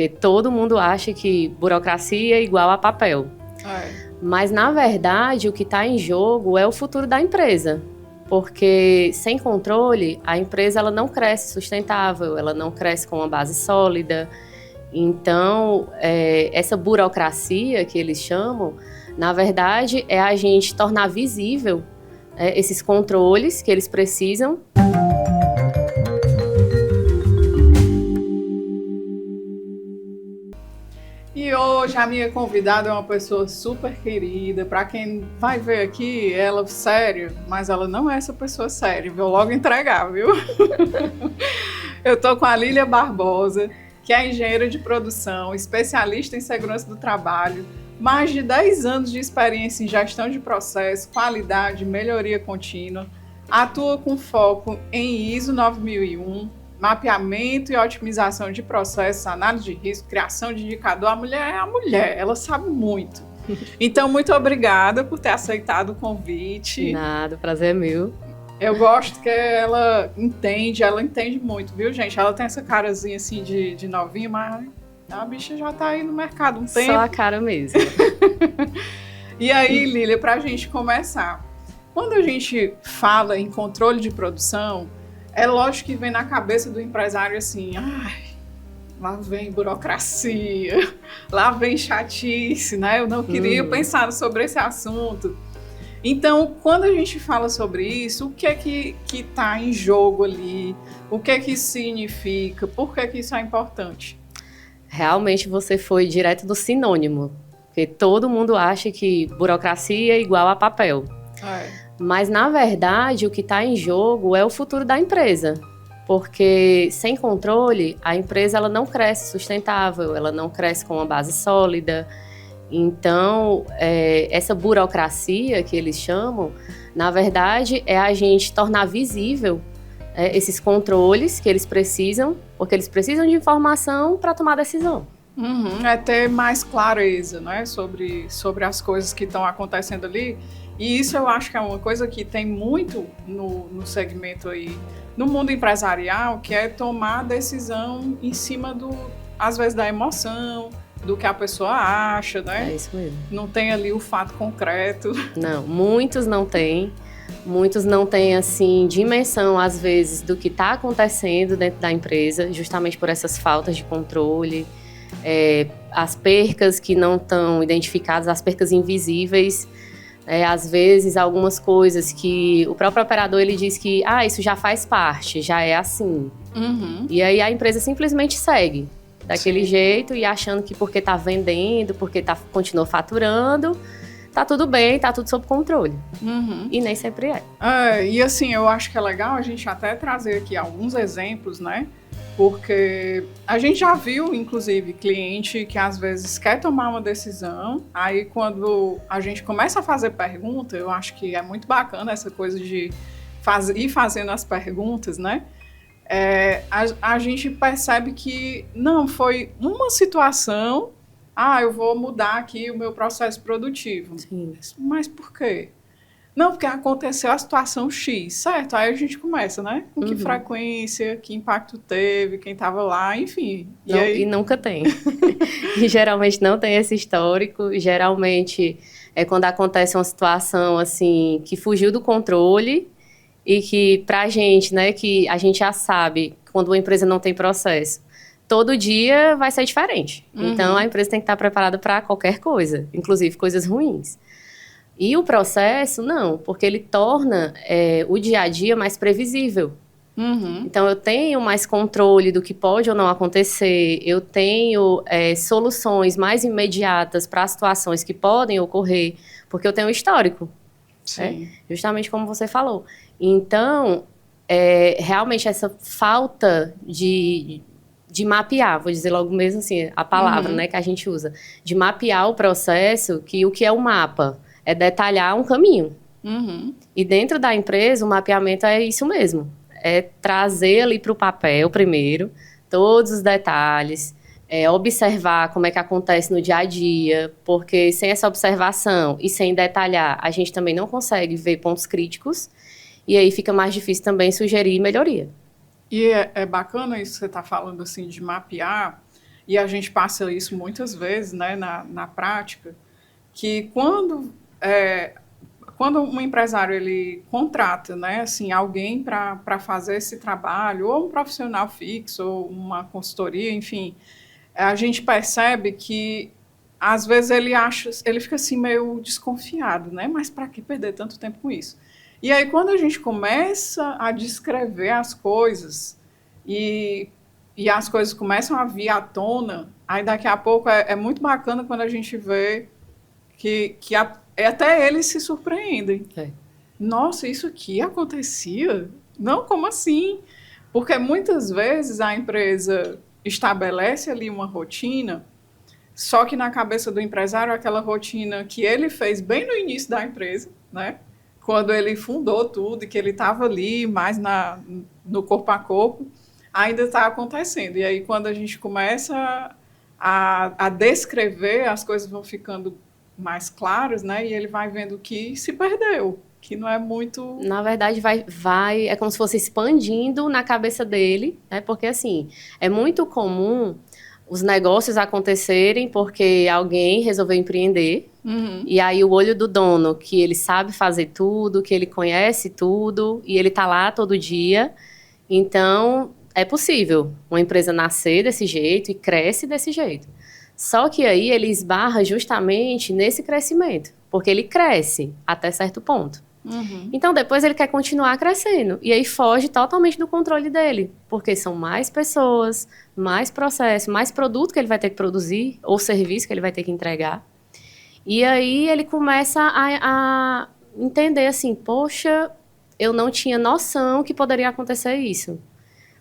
Porque todo mundo acha que burocracia é igual a papel. Mas, na verdade, o que está em jogo é o futuro da empresa. Porque, sem controle, a empresa ela não cresce sustentável, ela não cresce com uma base sólida. Então, essa burocracia que eles chamam, na verdade, é a gente tornar visível esses controles que eles precisam. E hoje a minha convidada é uma pessoa super querida. Para quem vai ver aqui, ela sério, mas ela não é essa pessoa séria. Vou logo entregar, viu? Eu tô com a Lília Barbosa, que é engenheira de produção, especialista em segurança do trabalho, mais de 10 anos de experiência em gestão de processo, qualidade e melhoria contínua, atua com foco em ISO 9001, mapeamento e otimização de processos, análise de risco, criação de indicador. A mulher é a mulher, ela sabe muito. Então, muito obrigada por ter aceitado o convite. Nada, o prazer é meu. Eu gosto que ela entende muito, viu, gente? Ela tem essa carazinha assim de novinha, mas a bicha já tá aí no mercado um tempo. Só a cara mesmo. E aí, Lília, pra gente começar, quando a gente fala em controle de produção, é lógico que vem na cabeça do empresário assim, lá vem burocracia, lá vem chatice, né? Eu não queria pensar sobre esse assunto. Então, quando a gente fala sobre isso, o que é que está em jogo ali? O que é que isso significa? Por que isso é importante? Realmente você foi direto do sinônimo, porque todo mundo acha que burocracia é igual a papel. Mas, na verdade, o que está em jogo é o futuro da empresa. Porque, sem controle, a empresa ela não cresce sustentável, ela não cresce com uma base sólida. Então, essa burocracia que eles chamam, na verdade, é a gente tornar visível esses controles que eles precisam, porque eles precisam de informação para tomar decisão. É ter mais clareza, né, sobre as coisas que estão acontecendo ali. E isso eu acho que é uma coisa que tem muito no segmento aí, no mundo empresarial, que é tomar decisão em cima às vezes, da emoção, do que a pessoa acha, né? É isso mesmo. Não tem ali o fato concreto. Não, muitos não têm. Muitos não têm, assim, dimensão, às vezes, do que está acontecendo dentro da empresa, justamente por essas faltas de controle, as percas que não estão identificadas, as percas invisíveis. Às vezes, algumas coisas que o próprio operador ele diz que isso já faz parte, já é assim. E aí a empresa simplesmente segue daquele jeito e achando que porque está vendendo, porque continua faturando, tá tudo bem, tá tudo sob controle. E nem sempre é. E assim, eu acho que é legal a gente até trazer aqui alguns exemplos, né? Porque a gente já viu, inclusive, cliente que às vezes quer tomar uma decisão, aí quando a gente começa a fazer pergunta, eu acho que é muito bacana essa coisa de ir fazendo as perguntas, né? A gente percebe que não, foi uma situação, eu vou mudar aqui o meu processo produtivo. Sim. Mas por quê? Não, porque aconteceu a situação X, certo? Aí a gente começa, né? Com que frequência, que impacto teve, quem estava lá, enfim. E nunca tem. E geralmente não tem esse histórico. Geralmente é quando acontece uma situação assim que fugiu do controle e que pra gente, né, que a gente já sabe quando uma empresa não tem processo, todo dia vai ser diferente. Então a empresa tem que estar preparada para qualquer coisa, inclusive coisas ruins. E o processo, não, porque ele torna o dia a dia mais previsível. Então, eu tenho mais controle do que pode ou não acontecer, eu tenho soluções mais imediatas para situações que podem ocorrer, porque eu tenho histórico. Justamente como você falou. Então, realmente essa falta de mapear, vou dizer logo mesmo assim, a palavra né, que a gente usa, de mapear o processo, que o que é o mapa? É detalhar um caminho. E dentro da empresa, o mapeamento é isso mesmo. É trazer ali para o papel, primeiro, todos os detalhes, observar como é que acontece no dia a dia, porque sem essa observação e sem detalhar, a gente também não consegue ver pontos críticos, e aí fica mais difícil também sugerir melhoria. E é bacana isso que você está falando, assim, de mapear. e a gente passa isso muitas vezes, né, na prática, que quando um empresário ele contrata, né, assim, alguém para fazer esse trabalho, ou um profissional fixo, ou uma consultoria, enfim, a gente percebe que às vezes ele fica assim meio desconfiado, né? Mas para que perder tanto tempo com isso? E aí quando a gente começa a descrever as coisas e as coisas começam a vir à tona, aí daqui a pouco é muito bacana quando a gente vê que até eles se surpreendem. É. Nossa, isso aqui acontecia? Não, como assim? Porque muitas vezes a empresa estabelece ali uma rotina, só que na cabeça do empresário, aquela rotina que ele fez bem no início da empresa, né? Quando ele fundou tudo e que ele estava ali mais no corpo a corpo, ainda está acontecendo. E aí, quando a gente começa a descrever, as coisas vão ficando mais claras, né? E ele vai vendo que se perdeu, que não é muito... Na verdade, é como se fosse expandindo na cabeça dele, né? Porque, assim, é muito comum os negócios acontecerem porque alguém resolveu empreender, e aí o olho do dono, que ele sabe fazer tudo, que ele conhece tudo, e ele tá lá todo dia. Então, é possível uma empresa nascer desse jeito e cresce desse jeito. Só que aí ele esbarra justamente nesse crescimento, porque ele cresce até certo ponto. Então, depois ele quer continuar crescendo. E aí foge totalmente do controle dele. Porque são mais pessoas, mais processo, mais produto que ele vai ter que produzir, ou serviço que ele vai ter que entregar. E aí ele começa a entender assim, poxa, eu não tinha noção que poderia acontecer isso.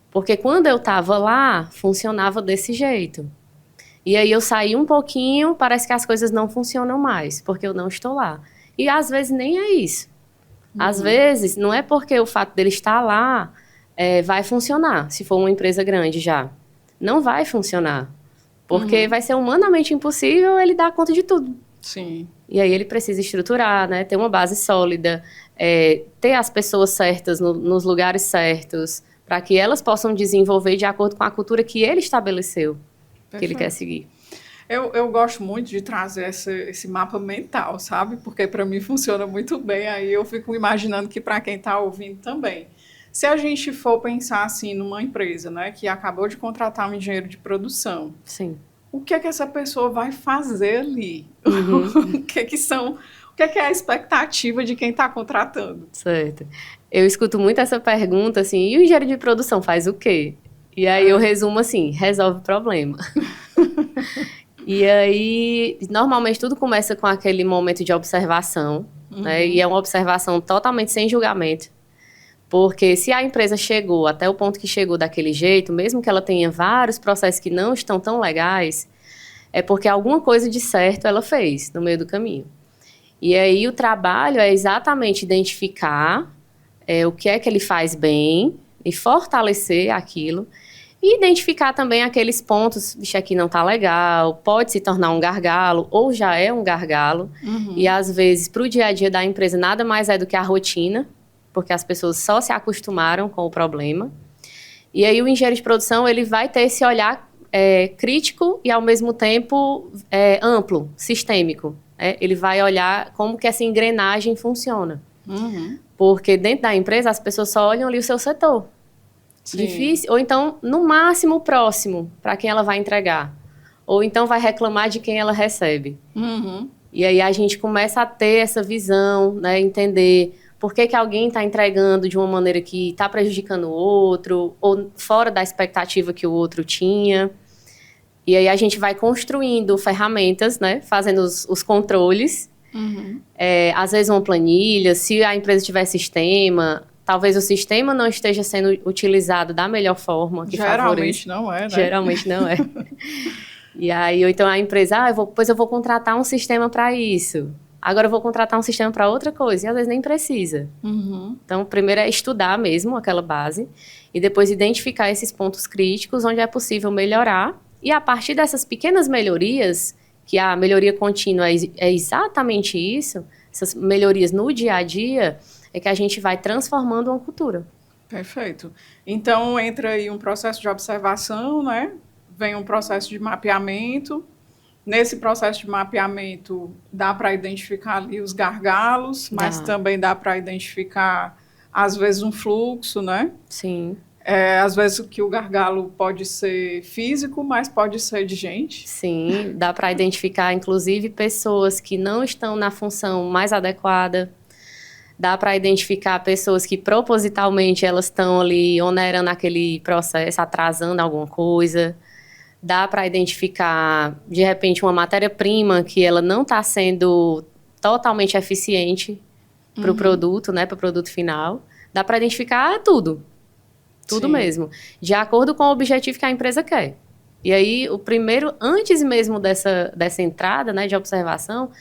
Porque quando eu estava lá, funcionava desse jeito. E aí eu saí um pouquinho, parece que as coisas não funcionam mais, porque eu não estou lá. E às vezes nem é isso. Às vezes, não é porque o fato dele estar lá vai funcionar, se for uma empresa grande já. Não vai funcionar, porque vai ser humanamente impossível ele dar conta de tudo. Sim. E aí ele precisa estruturar, né, ter uma base sólida, ter as pessoas certas nos lugares certos, para que elas possam desenvolver de acordo com a cultura que ele estabeleceu, Perfeito. Que ele quer seguir. Eu gosto muito de trazer esse mapa mental, sabe? Porque para mim funciona muito bem, aí eu fico imaginando que para quem está ouvindo também. Se a gente for pensar assim numa empresa, né, que acabou de contratar um engenheiro de produção, Sim. O que é que essa pessoa vai fazer ali? O que é a expectativa de quem está contratando? Certo. Eu escuto muito essa pergunta assim, e o engenheiro de produção faz o quê? E aí eu resumo assim, resolve o problema. E aí, normalmente tudo começa com aquele momento de observação, né? E é uma observação totalmente sem julgamento. Porque se a empresa chegou até o ponto que chegou daquele jeito, mesmo que ela tenha vários processos que não estão tão legais, é porque alguma coisa de certo ela fez no meio do caminho. E aí o trabalho é exatamente identificar o que é que ele faz bem e fortalecer aquilo. E identificar também aqueles pontos, bicho, aqui não tá legal, pode se tornar um gargalo, ou já é um gargalo. E às vezes, para o dia a dia da empresa, nada mais é do que a rotina, porque as pessoas só se acostumaram com o problema. E aí o engenheiro de produção, ele vai ter esse olhar crítico e, ao mesmo tempo, amplo, sistêmico. Ele vai olhar como que essa engrenagem funciona. Porque dentro da empresa, as pessoas só olham ali o seu setor. Sim. Difícil, ou então, no máximo, próximo, para quem ela vai entregar. Ou então vai reclamar de quem ela recebe. E aí a gente começa a ter essa visão, né, entender por que alguém está entregando de uma maneira que está prejudicando o outro, ou fora da expectativa que o outro tinha. E aí a gente vai construindo ferramentas, né, fazendo os controles. Às vezes uma planilha, se a empresa tiver sistema... Talvez o sistema não esteja sendo utilizado da melhor forma. Que geralmente não é, né? Geralmente não é. E aí, ou então a empresa, eu vou contratar um sistema para isso. Agora eu vou contratar um sistema para outra coisa. E às vezes nem precisa. Então, primeiro é estudar mesmo aquela base. E depois identificar esses pontos críticos onde é possível melhorar. E a partir dessas pequenas melhorias, que a melhoria contínua é exatamente isso, essas melhorias no dia a dia... é que a gente vai transformando uma cultura. Perfeito. Então, entra aí um processo de observação, né? vem um processo de mapeamento. Nesse processo de mapeamento, dá para identificar ali os gargalos, mas também dá para identificar, às vezes, um fluxo, né? Sim. Às vezes que o gargalo pode ser físico, mas pode ser de gente. Sim, dá para identificar, inclusive, pessoas que não estão na função mais adequada. Dá para identificar pessoas que propositalmente elas estão ali onerando aquele processo, atrasando alguma coisa. Dá para identificar, de repente, uma matéria-prima que ela não está sendo totalmente eficiente para o produto, né, para o produto final. Dá para identificar tudo. Tudo Sim. mesmo. De acordo com o objetivo que a empresa quer. E aí, o primeiro, antes mesmo dessa entrada, né, de observação,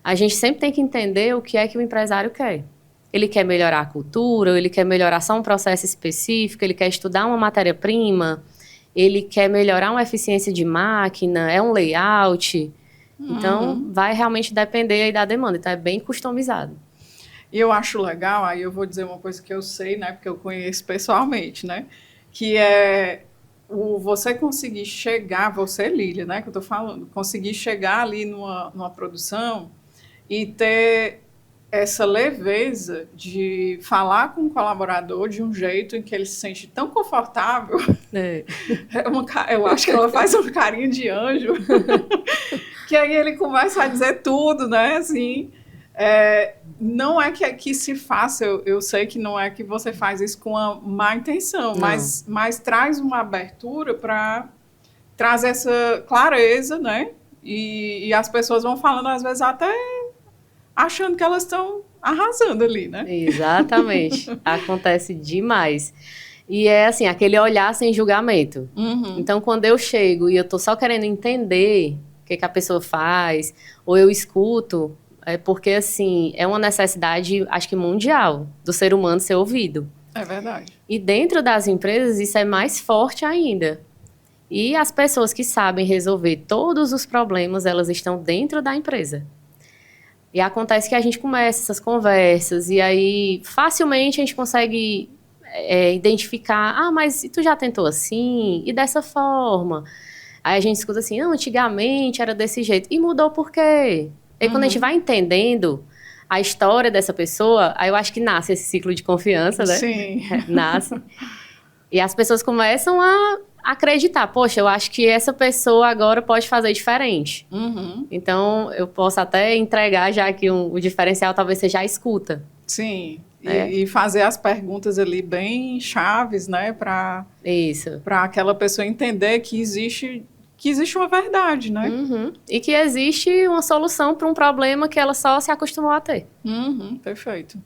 a gente sempre tem que entender o que é que o empresário quer. Ele quer melhorar a cultura, ele quer melhorar só um processo específico, ele quer estudar uma matéria-prima, ele quer melhorar uma eficiência de máquina, é um layout. Então, vai realmente depender aí da demanda. Então, é bem customizado. E eu acho legal, aí eu vou dizer uma coisa que eu sei, né, porque eu conheço pessoalmente, né, que é você conseguir chegar, você, Lília, né, que eu tô falando, conseguir chegar ali numa produção e ter essa leveza de falar com o colaborador de um jeito em que ele se sente tão confortável. Eu acho que ela faz um carinho de anjo, que aí ele começa a dizer tudo, né, assim. Não é que se faça, eu sei que não é que você faz isso com uma má intenção, mas traz uma abertura para trazer essa clareza, né? E as pessoas vão falando, às vezes, até achando que elas estão arrasando ali, né? Exatamente. Acontece demais. E é assim, aquele olhar sem julgamento. Então, quando eu chego e eu tô só querendo entender o que a pessoa faz, ou eu escuto, porque, assim, é uma necessidade, acho que mundial, do ser humano ser ouvido. É verdade. E dentro das empresas, isso é mais forte ainda. E as pessoas que sabem resolver todos os problemas, elas estão dentro da empresa. E acontece que a gente começa essas conversas e aí facilmente a gente consegue identificar, mas tu já tentou assim e dessa forma? Aí a gente escuta assim, não, antigamente era desse jeito. E mudou por quê? E quando a gente vai entendendo a história dessa pessoa, aí eu acho que nasce esse ciclo de confiança, né? Sim. Nasce. E as pessoas começam a acreditar, poxa, eu acho que essa pessoa agora pode fazer diferente. Então, eu posso até entregar já que o diferencial talvez seja a escuta. Sim, e fazer as perguntas ali bem chaves, né, para aquela pessoa entender que existe uma verdade, né? E que existe uma solução para um problema que ela só se acostumou a ter. Perfeito.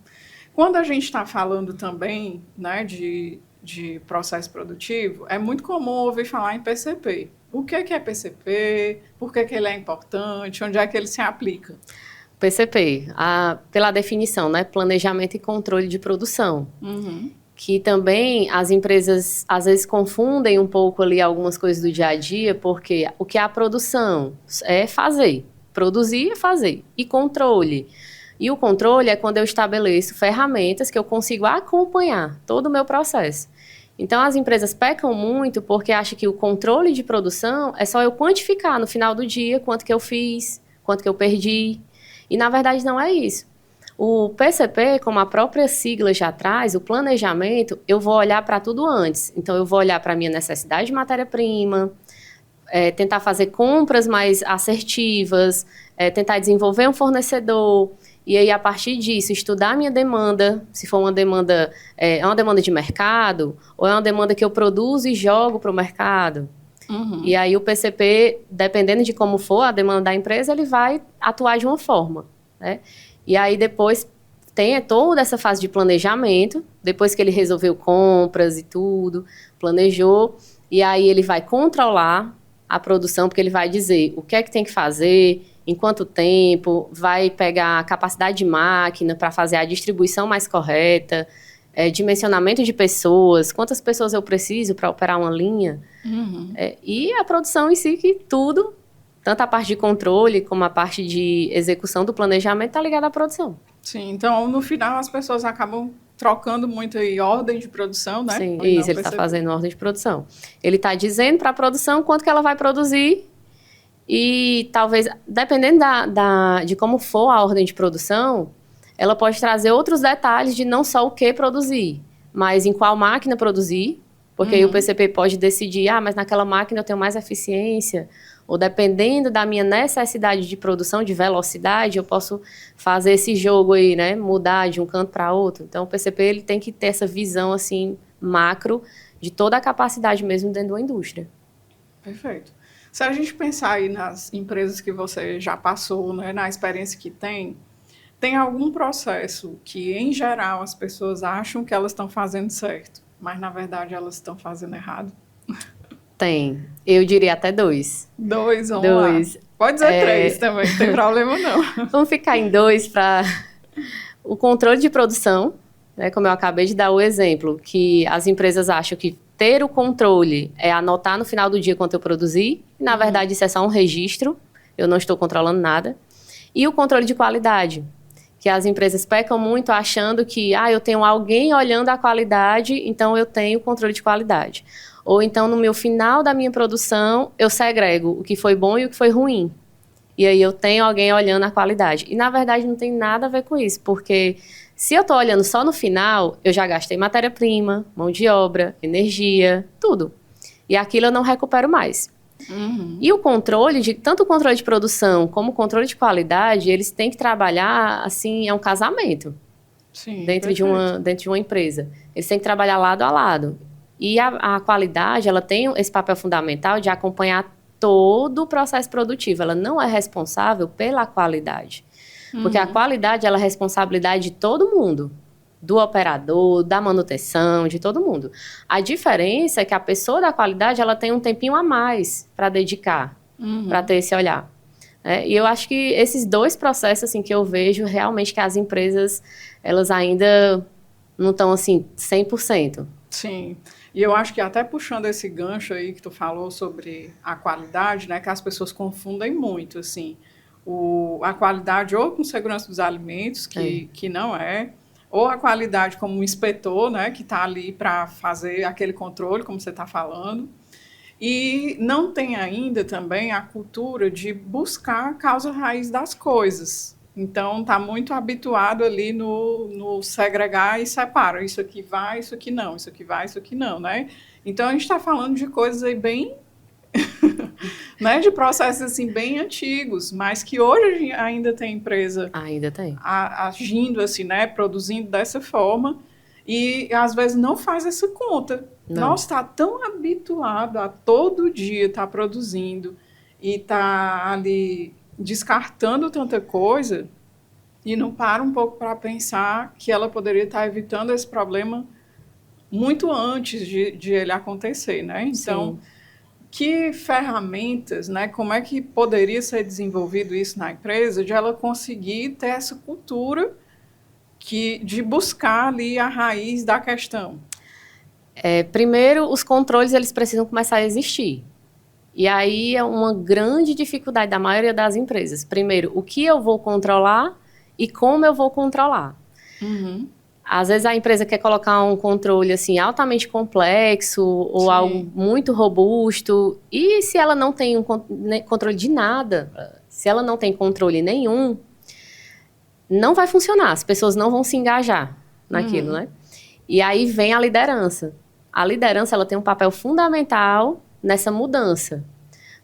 Quando a gente está falando também, né, de processo produtivo, é muito comum ouvir falar em PCP. O que é PCP? Por que ele é importante? Onde é que ele se aplica? PCP, pela definição, né, planejamento e controle de produção. Que também as empresas às vezes confundem um pouco ali algumas coisas do dia a dia, porque o que é a produção? É fazer. Produzir é fazer. E controle. E o controle é quando eu estabeleço ferramentas que eu consigo acompanhar todo o meu processo. Então, as empresas pecam muito porque acham que o controle de produção é só eu quantificar no final do dia quanto que eu fiz, quanto que eu perdi. E, na verdade, não é isso. O PCP, como a própria sigla já traz, o planejamento, eu vou olhar para tudo antes. Então, eu vou olhar para a minha necessidade de matéria-prima, tentar fazer compras mais assertivas, tentar desenvolver um fornecedor. E aí, a partir disso, estudar a minha demanda, se for uma demanda, é uma demanda de mercado, ou é uma demanda que eu produzo e jogo para o mercado. E aí, o PCP, dependendo de como for a demanda da empresa, ele vai atuar de uma forma, né? E aí, depois, tem toda essa fase de planejamento, depois que ele resolveu compras e tudo, planejou, e aí ele vai controlar a produção, porque ele vai dizer o que é que tem que fazer, em quanto tempo, vai pegar a capacidade de máquina para fazer a distribuição mais correta, dimensionamento de pessoas, quantas pessoas eu preciso para operar uma linha, e a produção em si, que tudo, tanto a parte de controle como a parte de execução do planejamento, está ligada à produção. Sim, então no final as pessoas acabam trocando muito aí ordem de produção, né? Sim, isso, ele está fazendo ordem de produção. Ele está dizendo para a produção quanto que ela vai produzir e talvez, dependendo de como for a ordem de produção, ela pode trazer outros detalhes de não só o que produzir, mas em qual máquina produzir, porque aí o PCP pode decidir, mas naquela máquina eu tenho mais eficiência, ou dependendo da minha necessidade de produção, de velocidade, eu posso fazer esse jogo aí, né, mudar de um canto para outro. Então o PCP ele tem que ter essa visão assim macro de toda a capacidade mesmo dentro da indústria. Perfeito. Se a gente pensar aí nas empresas que você já passou, né, na experiência que tem algum processo que, em geral, as pessoas acham que elas estão fazendo certo, mas, na verdade, elas estão fazendo errado? Tem. Eu diria até 2. 2, vamos lá. Pode dizer 3 também, não tem problema não. Vamos ficar em 2 para o controle de produção, né, como eu acabei de dar o exemplo, que as empresas acham que ter o controle é anotar no final do dia quanto eu produzi, e, na verdade, isso é só um registro, eu não estou controlando nada. E o controle de qualidade, que as empresas pecam muito achando que eu tenho alguém olhando a qualidade, então eu tenho controle de qualidade. Ou então, no meu final da minha produção, eu segrego o que foi bom e o que foi ruim. E aí eu tenho alguém olhando a qualidade. E, na verdade, não tem nada a ver com isso, porque se eu estou olhando só no final, eu já gastei matéria-prima, mão de obra, energia, tudo. E aquilo eu não recupero mais. E o controle, tanto o controle de produção como o controle de qualidade, eles têm que trabalhar, assim, é um casamento. Sim, dentro de uma empresa. Eles têm que trabalhar lado a lado. E a qualidade, ela tem esse papel fundamental de acompanhar todo o processo produtivo. Ela não é responsável pela qualidade. Porque a qualidade, ela é responsabilidade de todo mundo. Do operador, da manutenção, de todo mundo. A diferença é que a pessoa da qualidade, ela tem um tempinho a mais para dedicar, para ter esse olhar. E eu acho que esses 2 processos, assim, que eu vejo realmente que as empresas, elas ainda não estão, assim, 100%. Sim. E eu acho que até puxando esse gancho aí que tu falou sobre a qualidade, né, que as pessoas confundem muito, assim, a qualidade ou com segurança dos alimentos, que não é, ou a qualidade como um inspetor, né, que está ali para fazer aquele controle, como você está falando. E não tem ainda também a cultura de buscar a causa raiz das coisas. Então, está muito habituado ali no segregar e separa. Isso aqui vai, isso aqui não. Isso aqui vai, isso aqui não, né? Então, a gente está falando de coisas aí bem... né, de processos assim, bem antigos, mas que hoje ainda tem empresa agindo assim, né, produzindo dessa forma e às vezes não faz essa conta. Nossa, está tão habituado a todo dia estar produzindo e tá ali descartando tanta coisa e não para um pouco para pensar que ela poderia estar evitando esse problema muito antes de ele acontecer, né? Então, que ferramentas, né, como é que poderia ser desenvolvido isso na empresa, de ela conseguir ter essa cultura de buscar ali a raiz da questão? Primeiro, os controles eles precisam começar a existir. E aí é uma grande dificuldade da maioria das empresas. Primeiro, o que eu vou controlar e como eu vou controlar. Às vezes a empresa quer colocar um controle assim, altamente complexo ou algo muito robusto. E se ela não tem controle de nada, se ela não tem controle nenhum, não vai funcionar. As pessoas não vão se engajar naquilo, né? E aí vem a liderança. A liderança ela tem um papel fundamental nessa mudança.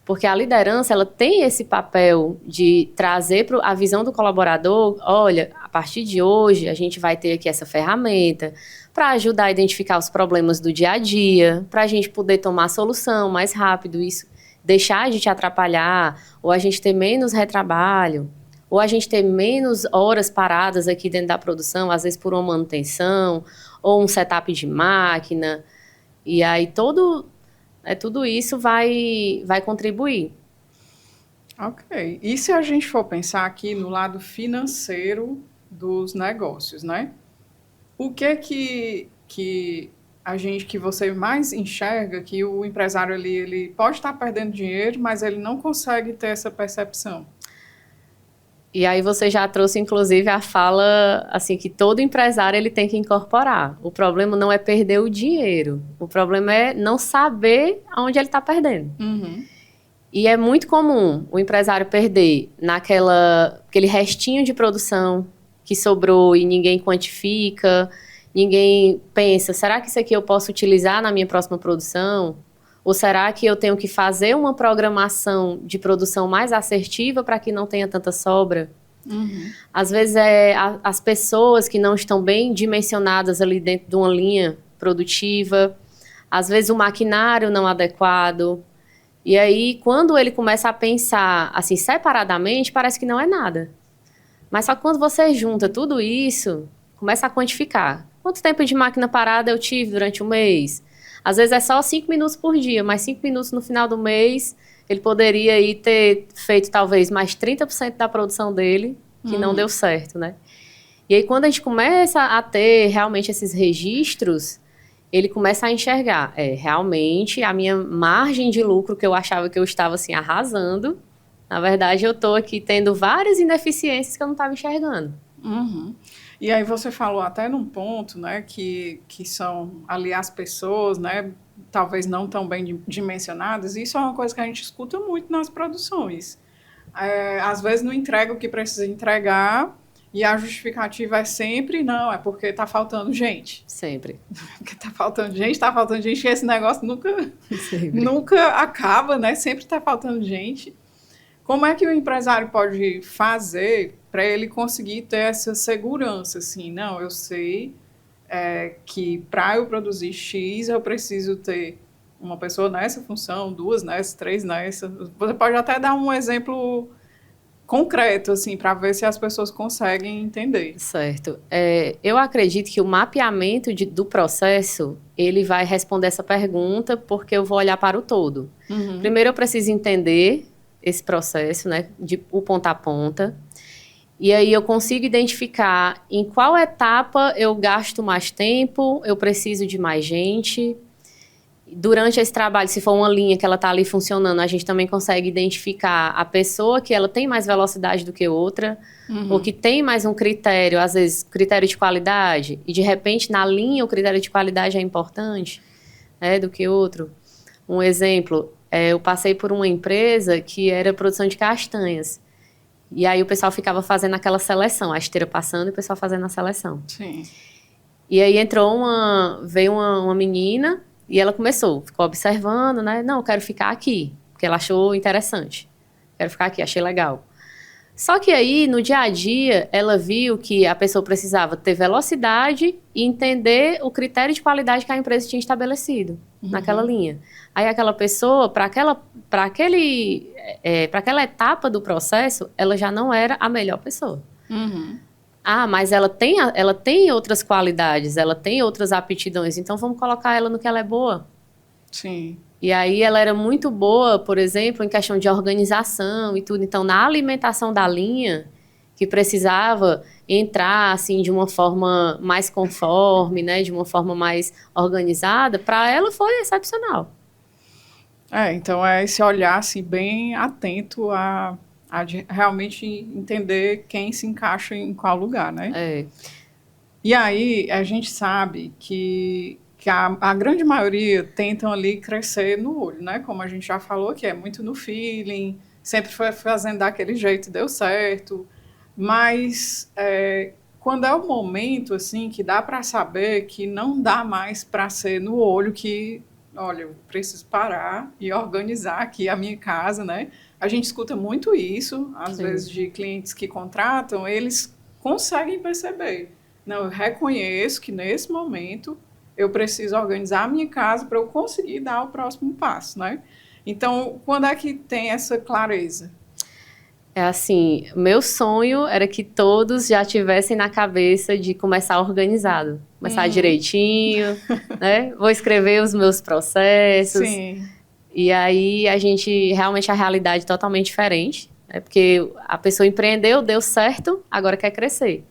Porque a liderança, ela tem esse papel de trazer a visão do colaborador, olha, a partir de hoje a gente vai ter aqui essa ferramenta para ajudar a identificar os problemas do dia a dia, para a gente poder tomar a solução mais rápido, isso, deixar de te atrapalhar, ou a gente ter menos retrabalho, ou a gente ter menos horas paradas aqui dentro da produção, às vezes por uma manutenção, ou um setup de máquina, e aí tudo isso vai contribuir. Ok. E se a gente for pensar aqui no lado financeiro dos negócios, né? O que você mais enxerga que o empresário ali, ele pode estar perdendo dinheiro, mas ele não consegue ter essa percepção? E aí você já trouxe, inclusive, a fala, assim, que todo empresário ele tem que incorporar. O problema não é perder o dinheiro. O problema é não saber aonde ele está perdendo. Uhum. E é muito comum o empresário perder aquele restinho de produção que sobrou e ninguém quantifica, ninguém pensa, será que isso aqui eu posso utilizar na minha próxima produção? Ou será que eu tenho que fazer uma programação de produção mais assertiva para que não tenha tanta sobra? Uhum. Às vezes, as pessoas que não estão bem dimensionadas ali dentro de uma linha produtiva, às vezes o maquinário não adequado. E aí, quando ele começa a pensar assim, separadamente, parece que não é nada. Mas só que quando você junta tudo isso, começa a quantificar. Quanto tempo de máquina parada eu tive durante o mês? Às vezes é só 5 minutos por dia, mas 5 minutos no final do mês, ele poderia aí ter feito talvez mais 30% da produção dele, que não deu certo, né? E aí quando a gente começa a ter realmente esses registros, ele começa a enxergar, realmente a minha margem de lucro que eu achava que eu estava assim arrasando, na verdade eu estou aqui tendo várias ineficiências que eu não estava enxergando. Uhum. E aí você falou até num ponto, né, que são ali as pessoas, né, talvez não tão bem dimensionadas, e isso é uma coisa que a gente escuta muito nas produções. Às vezes não entrega o que precisa entregar, e a justificativa é sempre, não, é porque está faltando gente. Sempre. Porque está faltando gente, e esse negócio nunca acaba, né, sempre está faltando gente. Como é que o empresário pode fazer para ele conseguir ter essa segurança? Assim, não, eu sei que para eu produzir X, eu preciso ter uma pessoa nessa função, 2 nessa, 3 nessa. Você pode até dar um exemplo concreto, assim, para ver se as pessoas conseguem entender. Certo. Eu acredito que o mapeamento do processo, ele vai responder essa pergunta, porque eu vou olhar para o todo. Uhum. Primeiro eu preciso entender esse processo, né, de o ponta a ponta, e aí eu consigo identificar em qual etapa eu gasto mais tempo, eu preciso de mais gente. Durante esse trabalho, se for uma linha que ela está ali funcionando, a gente também consegue identificar a pessoa que ela tem mais velocidade do que outra, ou que tem mais um critério, às vezes critério de qualidade, e de repente na linha o critério de qualidade é importante, do que outro. Um exemplo, eu passei por uma empresa que era produção de castanhas. E aí o pessoal ficava fazendo aquela seleção, a esteira passando e o pessoal fazendo a seleção. Sim. E aí veio uma menina e ela ficou observando, né? Não, eu quero ficar aqui, porque ela achou interessante. Quero ficar aqui, achei legal. Só que aí, no dia a dia, ela viu que a pessoa precisava ter velocidade e entender o critério de qualidade que a empresa tinha estabelecido naquela linha. Aí aquela pessoa, para aquela etapa do processo, ela já não era a melhor pessoa. Ah, mas ela tem outras qualidades, ela tem outras aptidões, então vamos colocar ela no que ela é boa. Sim. E aí ela era muito boa, por exemplo, em questão de organização e tudo. Então, na alimentação da linha, que precisava entrar assim de uma forma mais conforme, né, de uma forma mais organizada, para ela foi excepcional. Então é esse olhar assim, bem atento a realmente entender quem se encaixa em qual lugar, né? E aí a gente sabe que a grande maioria tentam ali crescer no olho, né? Como a gente já falou, que é muito no feeling, sempre foi fazendo daquele jeito, deu certo. Mas quando é o momento, assim, que dá para saber que não dá mais para ser no olho, que, olha, eu preciso parar e organizar aqui a minha casa, né? A gente escuta muito isso, às vezes, de clientes que contratam, eles conseguem perceber. Não, eu reconheço que nesse momento eu preciso organizar a minha casa para eu conseguir dar o próximo passo, né? Então, quando é que tem essa clareza? É assim, meu sonho era que todos já tivessem na cabeça de começar organizado, começar direitinho, né? Vou escrever os meus processos. Sim. E aí realmente a realidade é totalmente diferente, né? Porque a pessoa empreendeu, deu certo, agora quer crescer.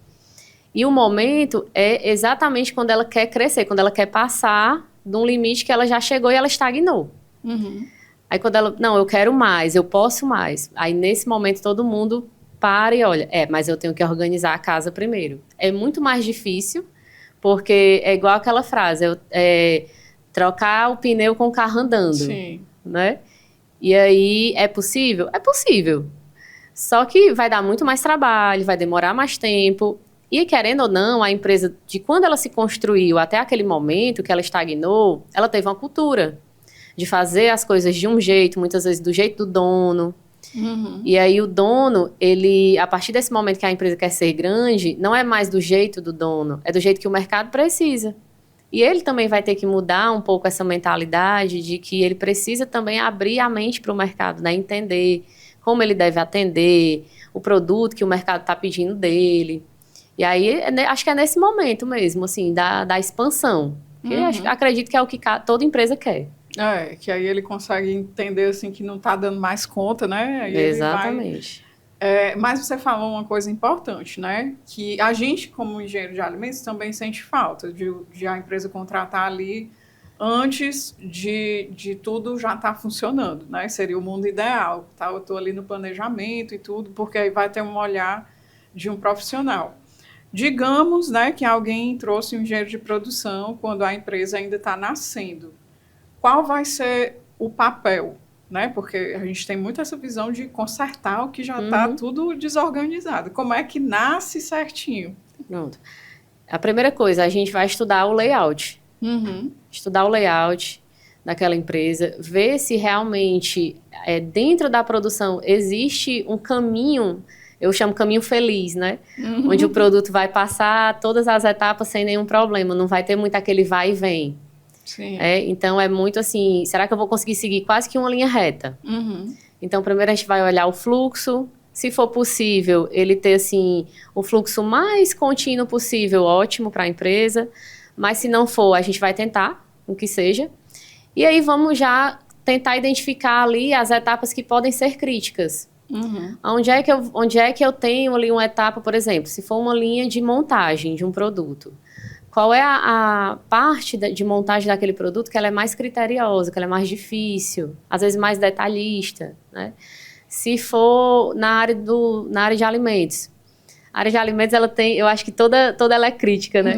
E o momento é exatamente quando ela quer crescer, quando ela quer passar de um limite que ela já chegou e ela estagnou. Aí quando ela, não, eu quero mais, eu posso mais. Aí nesse momento todo mundo para e olha, mas eu tenho que organizar a casa primeiro. É muito mais difícil, porque é igual aquela frase, trocar o pneu com o carro andando. Sim. Né? E aí, é possível? É possível. Só que vai dar muito mais trabalho, vai demorar mais tempo. E, querendo ou não, a empresa, de quando ela se construiu até aquele momento que ela estagnou, ela teve uma cultura de fazer as coisas de um jeito, muitas vezes do jeito do dono. Uhum. E aí o dono, a partir desse momento que a empresa quer ser grande, não é mais do jeito do dono, é do jeito que o mercado precisa. E ele também vai ter que mudar um pouco essa mentalidade de que ele precisa também abrir a mente para o mercado, né? Entender como ele deve atender, o produto que o mercado está pedindo dele. E aí, acho que é nesse momento mesmo, assim, da expansão. Que acredito que é o que toda empresa quer. Que aí ele consegue entender, assim, que não está dando mais conta, né? Aí exatamente. Mas você falou uma coisa importante, né? Que a gente, como engenheiro de alimentos, também sente falta de a empresa contratar ali antes de tudo já estar funcionando, né? Seria o mundo ideal, tá? Eu estou ali no planejamento e tudo, porque aí vai ter um olhar de um profissional. Digamos, né, que alguém trouxe um engenheiro de produção quando a empresa ainda está nascendo. Qual vai ser o papel? Né? Porque a gente tem muito essa visão de consertar o que já está tudo desorganizado. Como é que nasce certinho? Pronto. A primeira coisa, a gente vai estudar o layout. Estudar o layout daquela empresa, ver se realmente dentro da produção existe um caminho, eu chamo caminho feliz, né? Onde o produto vai passar todas as etapas sem nenhum problema, não vai ter muito aquele vai e vem. Sim. Então, é muito assim, será que eu vou conseguir seguir quase que uma linha reta? Então, primeiro a gente vai olhar o fluxo, se for possível, ele ter, assim, o fluxo mais contínuo possível, ótimo para a empresa, mas se não for, a gente vai tentar, o que seja, e aí vamos já tentar identificar ali as etapas que podem ser críticas. Onde é que eu tenho ali uma etapa, por exemplo, se for uma linha de montagem de um produto, qual é a parte de montagem daquele produto que ela é mais criteriosa, que ela é mais difícil, às vezes mais detalhista, né? Se for na área de alimentos. A área de alimentos, ela tem, eu acho que toda ela é crítica, né?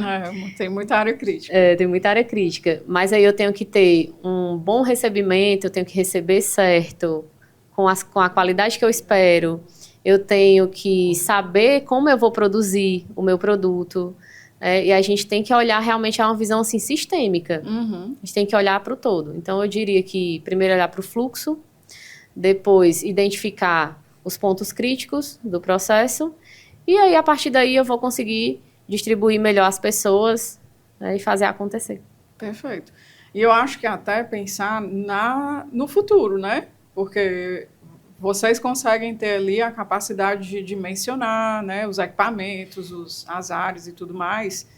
Tem muita área crítica. Tem muita área crítica. Mas aí eu tenho que ter um bom recebimento, eu tenho que receber certo, com a qualidade que eu espero. Eu tenho que saber como eu vou produzir o meu produto. E a gente tem que olhar realmente uma visão assim, sistêmica. A gente tem que olhar para o todo. Então, eu diria que primeiro olhar para o fluxo, depois identificar os pontos críticos do processo, e aí, a partir daí, eu vou conseguir distribuir melhor as pessoas, né, e fazer acontecer. Perfeito. E eu acho que até pensar no futuro, né? Porque vocês conseguem ter ali a capacidade de dimensionar, né, os equipamentos, as áreas e tudo mais,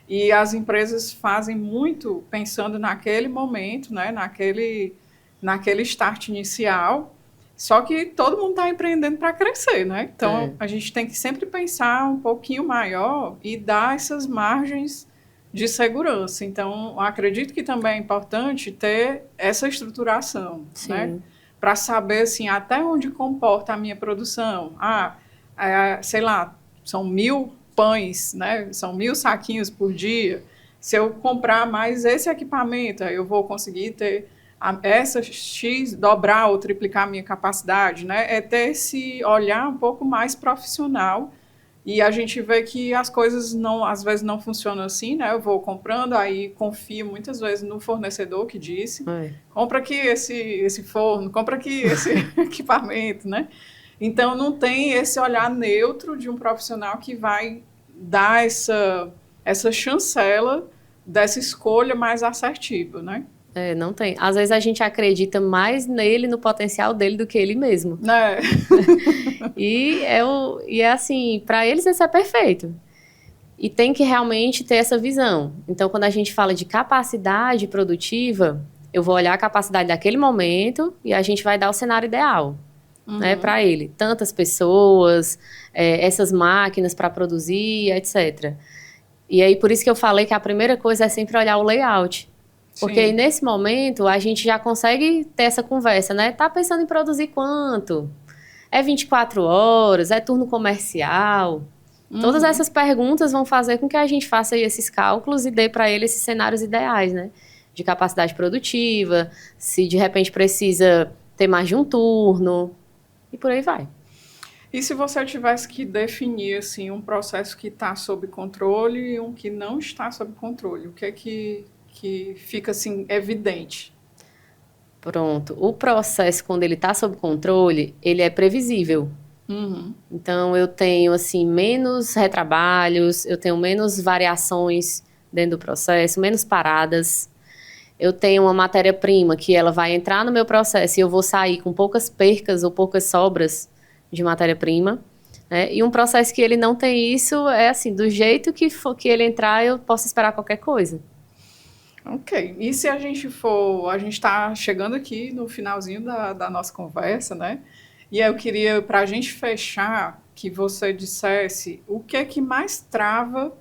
e as empresas fazem muito pensando naquele momento, né, naquele start inicial, só que todo mundo está empreendendo para crescer, né? Então, a gente tem que sempre pensar um pouquinho maior e dar essas margens de segurança. Então, eu acredito que também é importante ter essa estruturação, né? Para saber, assim, até onde comporta a minha produção. Sei lá, são 1000 pães, né? São 1000 saquinhos por dia. Se eu comprar mais esse equipamento, eu vou conseguir ter essa X, dobrar ou triplicar a minha capacidade, né? É ter esse olhar um pouco mais profissional. E a gente vê que as coisas às vezes não funcionam assim, né? Eu vou comprando, aí confio muitas vezes no fornecedor que disse, compra aqui esse forno, compra aqui esse equipamento, né? Então, não tem esse olhar neutro de um profissional que vai dar essa chancela dessa escolha mais assertiva, né? Não tem. Às vezes a gente acredita mais nele, no potencial dele, do que ele mesmo. E é assim, para eles isso é perfeito. E tem que realmente ter essa visão. Então, quando a gente fala de capacidade produtiva, eu vou olhar a capacidade daquele momento e a gente vai dar o cenário ideal, né, para ele. Tantas pessoas, essas máquinas para produzir, etc. E aí, por isso que eu falei que a primeira coisa é sempre olhar o layout. Porque aí, nesse momento, a gente já consegue ter essa conversa, né? Tá pensando em produzir quanto? É 24 horas? É turno comercial? Todas essas perguntas vão fazer com que a gente faça aí esses cálculos e dê para ele esses cenários ideais, né? De capacidade produtiva, se de repente precisa ter mais de um turno, e por aí vai. E se você tivesse que definir assim, um processo que está sob controle e um que não está sob controle, o que é que fica assim, evidente? Pronto. O processo, quando ele está sob controle, ele é previsível. Então, eu tenho, assim, menos retrabalhos, eu tenho menos variações dentro do processo, menos paradas. Eu tenho uma matéria-prima que ela vai entrar no meu processo e eu vou sair com poucas percas ou poucas sobras de matéria-prima. Né? E um processo que ele não tem isso é assim, do jeito que for que ele entrar, eu posso esperar qualquer coisa. Ok. E se a gente está chegando aqui no finalzinho da nossa conversa, né? E eu queria, para a gente fechar, que você dissesse o que é que mais trava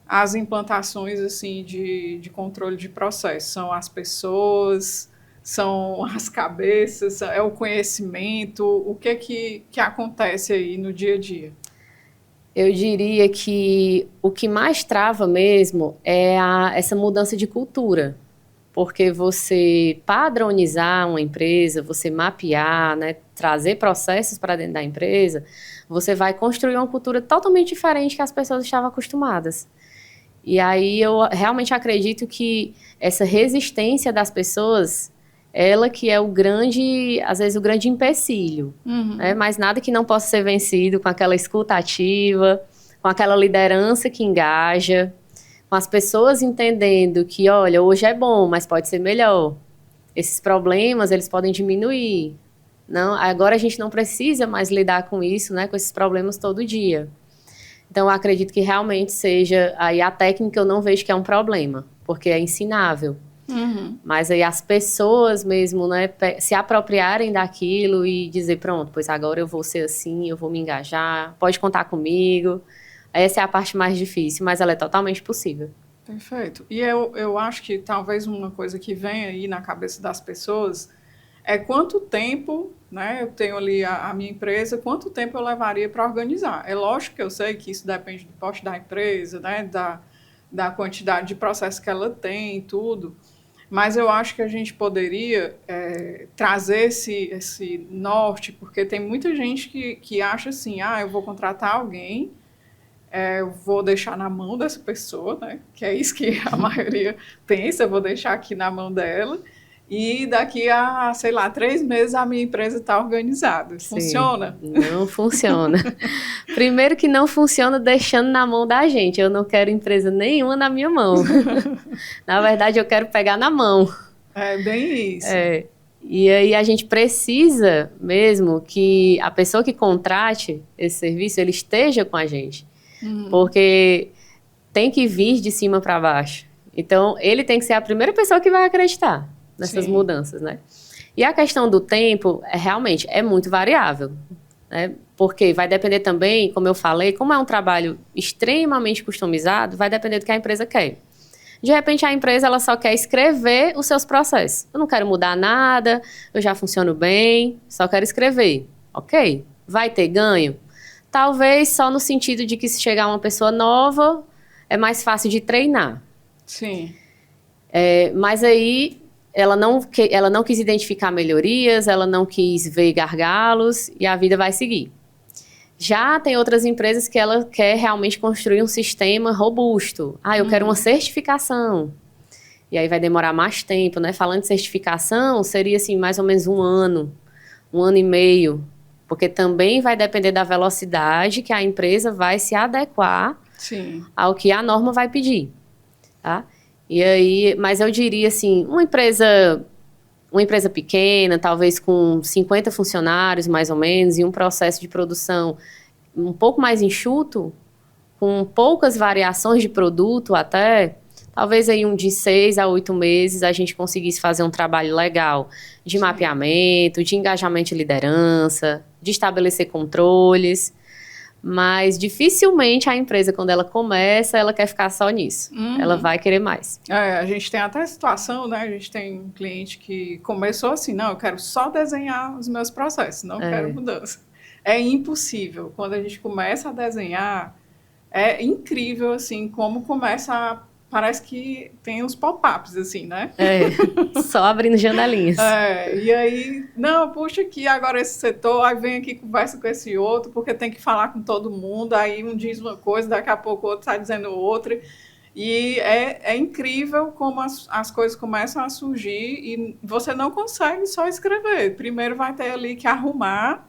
as implantações assim, de controle de processo. São as pessoas, são as cabeças, é o conhecimento, o que é que acontece aí no dia a dia? Eu diria que o que mais trava mesmo é essa mudança de cultura. Porque você padronizar uma empresa, você mapear, né, trazer processos para dentro da empresa, você vai construir uma cultura totalmente diferente que as pessoas estavam acostumadas. E aí eu realmente acredito que essa resistência das pessoas, ela que é o grande, às vezes o grande empecilho, né? Mas nada que não possa ser vencido com aquela escuta ativa, com aquela liderança que engaja, com as pessoas entendendo que, olha, hoje é bom, mas pode ser melhor. Esses problemas, eles podem diminuir. Não, agora a gente não precisa mais lidar com isso, né, com esses problemas todo dia. Então, eu acredito que realmente seja... Aí a técnica eu não vejo que é um problema, porque é ensinável. Mas aí as pessoas mesmo, né, se apropriarem daquilo e dizer, pronto, pois agora eu vou ser assim, eu vou me engajar, pode contar comigo. Essa é a parte mais difícil, mas ela é totalmente possível. Perfeito. E eu acho que talvez uma coisa que vem aí na cabeça das pessoas é quanto tempo, né, eu tenho ali a minha empresa, quanto tempo eu levaria para organizar. É lógico que eu sei que isso depende do porte da empresa, né, da quantidade de processo que ela tem e tudo, mas eu acho que a gente poderia trazer esse norte, porque tem muita gente que acha assim, eu vou contratar alguém, eu vou deixar na mão dessa pessoa, né? Que é isso que a maioria pensa, eu vou deixar aqui na mão dela, e daqui a, sei lá, 3 meses a minha empresa está organizada. Sim, funciona? Não funciona. Primeiro que não funciona deixando na mão da gente. Eu não quero empresa nenhuma na minha mão. Na verdade, eu quero pegar na mão. É bem isso. E aí a gente precisa mesmo que a pessoa que contrate esse serviço, ele esteja com a gente. Porque tem que vir de cima para baixo. Então, ele tem que ser a primeira pessoa que vai acreditar nessas mudanças, né? E a questão do tempo, realmente, é muito variável, né? Porque vai depender também, como eu falei, como é um trabalho extremamente customizado, vai depender do que a empresa quer. De repente, a empresa ela só quer escrever os seus processos. Eu não quero mudar nada, eu já funciono bem, só quero escrever. Ok, vai ter ganho? Talvez só no sentido de que se chegar uma pessoa nova, é mais fácil de treinar. Sim. Mas aí ela não quis identificar melhorias, ela não quis ver gargalos e a vida vai seguir. Já tem outras empresas que ela quer realmente construir um sistema robusto. Eu quero uma certificação. E aí vai demorar mais tempo, né? Falando de certificação, seria assim, mais ou menos 1 ano e meio. Porque também vai depender da velocidade que a empresa vai se adequar ao que a norma vai pedir, tá? E aí, mas eu diria assim, uma empresa pequena, talvez com 50 funcionários mais ou menos, e um processo de produção um pouco mais enxuto, com poucas variações de produto até, talvez aí de 6 a 8 meses a gente conseguisse fazer um trabalho legal de mapeamento, de engajamento de liderança, de estabelecer controles, mas dificilmente a empresa, quando ela começa, ela quer ficar só nisso. Ela vai querer mais. A gente tem até a situação, né? A gente tem um cliente que começou assim, não, eu quero só desenhar os meus processos, não quero mudança. é impossível. Quando a gente começa a desenhar, é incrível, assim, como começa a... Parece que tem uns pop-ups, assim, né? Só abrindo janelinhas. E aí, não, puxa aqui agora esse setor, aí vem aqui, conversa com esse outro, porque tem que falar com todo mundo, aí um diz uma coisa, daqui a pouco o outro está dizendo outra. E é incrível como as coisas começam a surgir e você não consegue só escrever. Primeiro vai ter ali que arrumar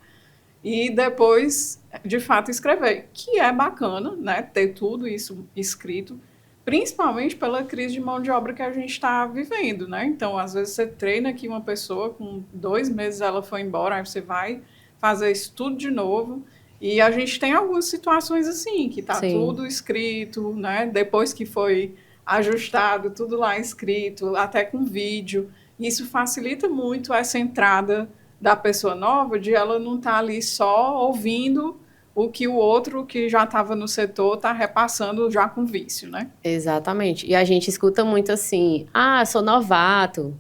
e depois, de fato, escrever. Que é bacana, né? Ter tudo isso escrito, principalmente pela crise de mão de obra que a gente está vivendo, né? Então, às vezes você treina aqui uma pessoa, com 2 meses ela foi embora, aí você vai fazer isso tudo de novo. E a gente tem algumas situações assim, que está tudo escrito, né? Depois que foi ajustado, tudo lá escrito, até com vídeo. Isso facilita muito essa entrada da pessoa nova, de ela não estar ali só ouvindo o que o outro que já estava no setor está repassando já com vício, né? Exatamente. E a gente escuta muito assim, sou novato.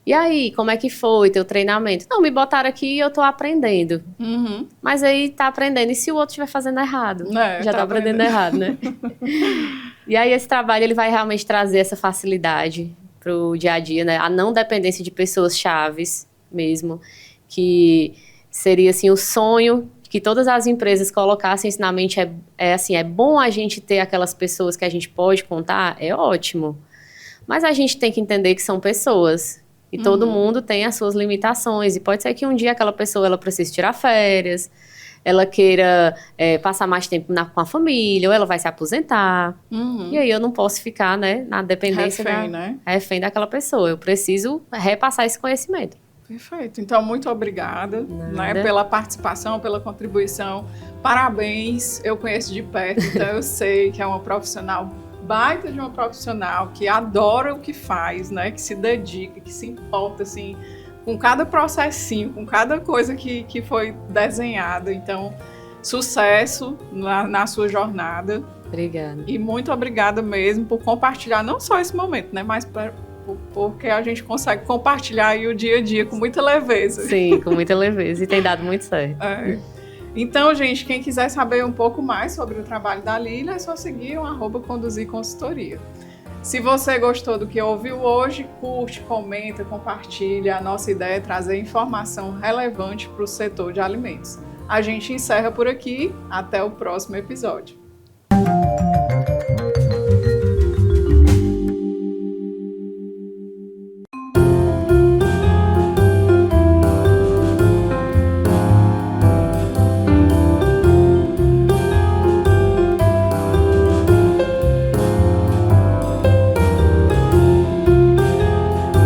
E aí, como é que foi teu treinamento? Não, me botaram aqui e eu tô aprendendo. Uhum. Mas aí tá aprendendo. E se o outro estiver fazendo errado? Já tá aprendendo errado, né? E aí esse trabalho, ele vai realmente trazer essa facilidade pro dia a dia, né? A não dependência de pessoas chaves mesmo, que seria assim o sonho que todas as empresas colocassem isso na mente. Assim, é bom a gente ter aquelas pessoas que a gente pode contar, é ótimo. Mas a gente tem que entender que são pessoas. E todo mundo tem as suas limitações. E pode ser que um dia aquela pessoa ela precise tirar férias, ela queira passar mais tempo com a família, ou ela vai se aposentar. E aí eu não posso ficar, né, na dependência refém daquela pessoa. Eu preciso repassar esse conhecimento. Perfeito. Então, muito obrigada, né, pela participação, pela contribuição. Parabéns. Eu conheço de perto, então eu sei que é uma profissional baita de uma profissional que adora o que faz, né? Que se dedica, que se importa, assim, com cada processinho, com cada coisa que foi desenhada. Então, sucesso na sua jornada. Obrigada. E muito obrigada mesmo por compartilhar não só esse momento, né? Mas porque a gente consegue compartilhar aí o dia a dia com muita leveza. Sim, com muita leveza. E tem dado muito certo. Então, gente, quem quiser saber um pouco mais sobre o trabalho da Lília, é só seguir o @conduzirconsultoria. Se você gostou do que ouviu hoje, curte, comenta, compartilha. A nossa ideia é trazer informação relevante para o setor de alimentos. A gente encerra por aqui. Até o próximo episódio.